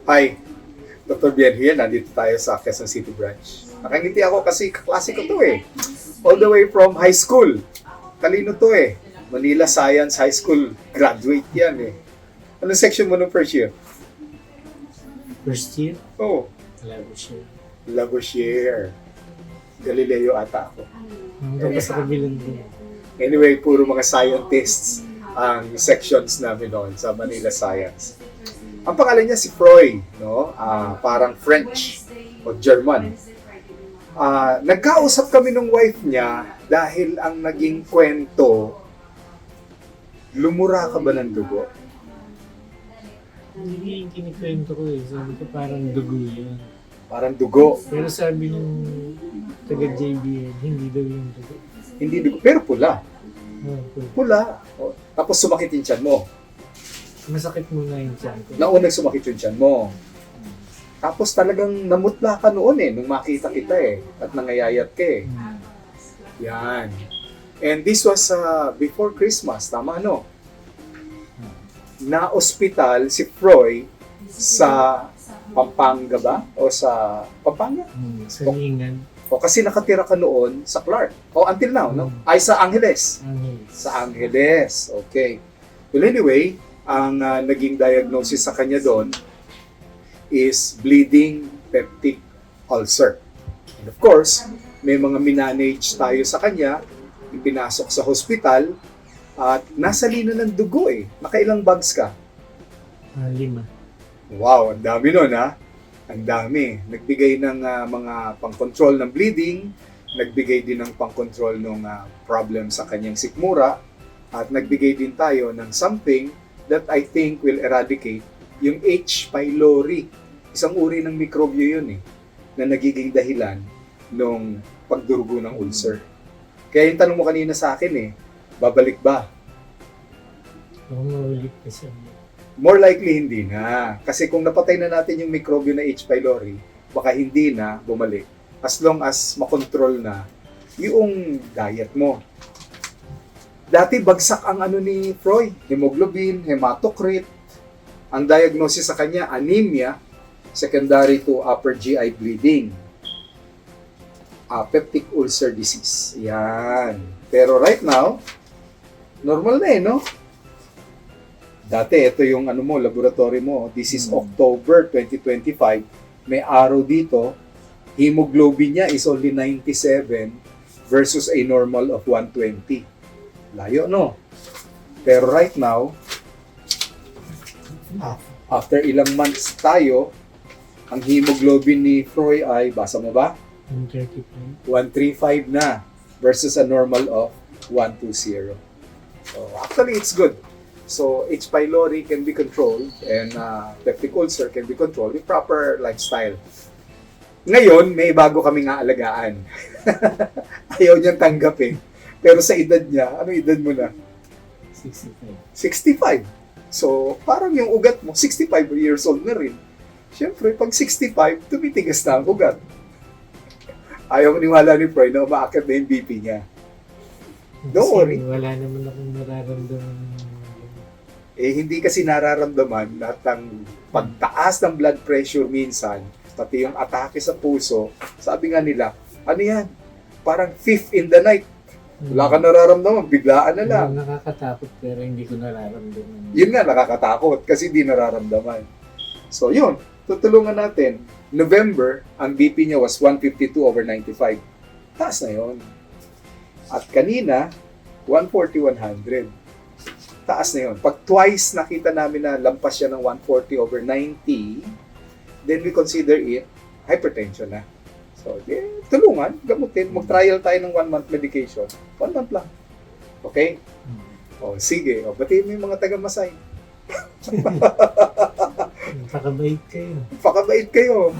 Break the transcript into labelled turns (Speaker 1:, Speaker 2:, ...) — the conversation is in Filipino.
Speaker 1: Hi, Dr. Bien here. Nandito tayo sa Quezon City branch. Nakangiti ako kasi kaklase ko to eh. All the way from high school. Talino to eh. Manila Science High School. Graduate yan eh. Anong section mo nung first year?
Speaker 2: First year,
Speaker 1: Oh,
Speaker 2: Labouche.
Speaker 1: Lavoisier. Galileo ata ako.
Speaker 2: Hanggang pa sa kabilang doon.
Speaker 1: Anyway, puro mga scientists ang sections namin noon sa Manila Science. Ang pangalan niya si Freud, no? Parang French o German. Nagkausap kami nung wife niya dahil ang naging kwento, lumura ka ba ng dugo?
Speaker 2: Hindi yung kinikwento ko eh. Sabi ko parang dugo yun.
Speaker 1: Parang dugo.
Speaker 2: Pero sabi nung taga-JBL, hindi daw yung dugo.
Speaker 1: Hindi dugo, pero pula.
Speaker 2: Oh, cool.
Speaker 1: Pula. O, tapos sumakit yung tiyan mo.
Speaker 2: Masakit muna yung tiyan ko.
Speaker 1: Naunang sumakit yung tiyan mo. Tapos talagang namutla ka noon eh, nung makita kita eh. At nangayayat ka eh. Yan. And this was before Christmas, tama no? Na-ospital si Freud sa Pampanga ba? O sa Pampanga?
Speaker 2: Sa lingan.
Speaker 1: O kasi nakatira ka noon sa Clark. O until now, no? Ay sa Angeles.
Speaker 2: Angeles.
Speaker 1: Sa Angeles. Okay. Well anyway, ang naging diagnosis sa kanya doon is bleeding peptic ulcer. And of course, may mga minanage tayo sa kanya, ipinasok sa hospital, at nasa lina ng dugo eh. Nakailang bags ka?
Speaker 2: 5.
Speaker 1: Wow, ang dami nun ha. Ang dami. Nagbigay ng mga pang-control ng bleeding, nagbigay din ng pang-control ng problem sa kanyang sikmura, at nagbigay din tayo ng something that I think will eradicate yung H. pylori. Isang uri ng mikrobyo yun eh, na nagiging dahilan ng pagdurugo ng ulcer. Kaya yung tanong mo kanina sa akin eh, babalik ba?
Speaker 2: Ako maulit kasi.
Speaker 1: More likely hindi na. Kasi kung napatay na natin yung mikrobyo na H. pylori, baka hindi na bumalik. As long as makontrol na yung diet mo. Dati bagsak ang ano ni Freud, hemoglobin, hematocrit. Ang diagnosis sa kanya, anemia, secondary to upper GI bleeding. Peptic ulcer disease. Yan. Pero right now, normal na eh, no? Dati, ito yung ano mo, laboratory mo. This is October 2025. May araw dito. Hemoglobin niya is only 97 versus a normal of 120. Layo, no? Pero right now, after ilang months tayo, ang hemoglobin ni Freud ay, basa mo ba?
Speaker 2: 135.
Speaker 1: 135 na versus a normal of 120. So actually, it's good. So H. pylori can be controlled and peptic ulcer can be controlled with proper lifestyle. Ngayon, may bago kaming aalagaan. Ayaw niyang tanggapin. Pero sa edad niya, ano edad mo na? 65.
Speaker 2: 65.
Speaker 1: So, parang yung ugat mo, 65 years old na rin. Siyempre, pag 65, tumitigas na ang ugat. Ayaw maniwala ni Freud na umaakit na yung BP niya. Don't worry.
Speaker 2: Wala naman akong nararamdaman.
Speaker 1: Hindi kasi nararamdaman at ang pagtaas ng blood pressure minsan, pati yung atake sa puso, sabi nga nila, ano yan? Parang fifth in the night. Wala ka nararamdaman, biglaan na lang.
Speaker 2: Nakakatakot pero hindi ko nararamdaman.
Speaker 1: Yun nga, nakakatakot kasi di nararamdaman. So yun, tutulungan natin. November, ang BP niya was 152/95. Taas na yun. At kanina, 140/100. Taas na yun. Pag twice nakita namin na lampas siya ng 140/90, then we consider it hypertension na. So, tulungan, gamutin. Mag-trial tayo ng 1-month medication. 1 month lang. Okay? O, sige. O, batiin mo yung mga taga-Masay.
Speaker 2: Pakabait kayo.
Speaker 1: Pakabait kayo.